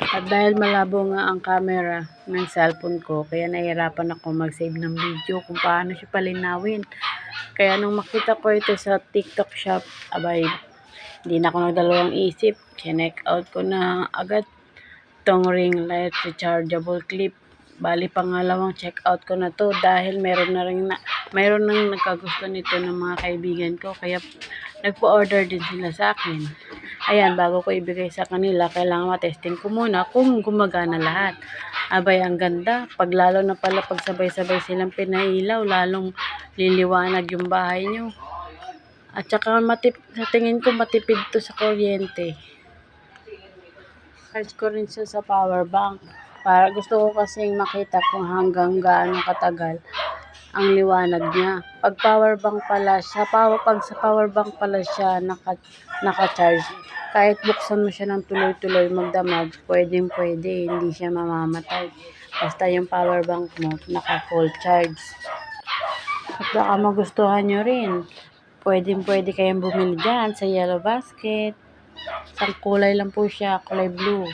At dahil malabo nga ang camera ng cellphone ko, kaya nahihirapan ako mag-save ng video kung paano siya palinawin. Kaya nung makita ko ito sa TikTok shop, abay, hindi na ako nagdalawang isip. Check out ko na agad tong ring light rechargeable clip. Bali, pangalawang check out ko na to dahil mayroon nang nagkagusto nito ng mga kaibigan ko. Kaya nagpo-order din sila sa akin. Ayan, bago ko ibigay sa kanila, kailangan matesting ko muna kung gumagana lahat. Abay, ang ganda. Lalo na pala pag sabay-sabay silang pinailaw, lalong liliwanag yung bahay nyo. At saka sa tingin ko matipid to sa kuryente. Charge ko rin siya sa power bank. Para gusto ko kasing makita kung hanggang gaano katagal ang liwanag niya. Pag sa power bank pala siya naka-charge, kahit buksan mo siya ng tuloy-tuloy magdamag, pwede, hindi siya mamamatay. Basta yung power bank mo, naka-full charge. At baka magustuhan nyo rin. Pwede kayong bumili dyan sa Yellow Basket. Isang kulay lang po siya, kulay blue.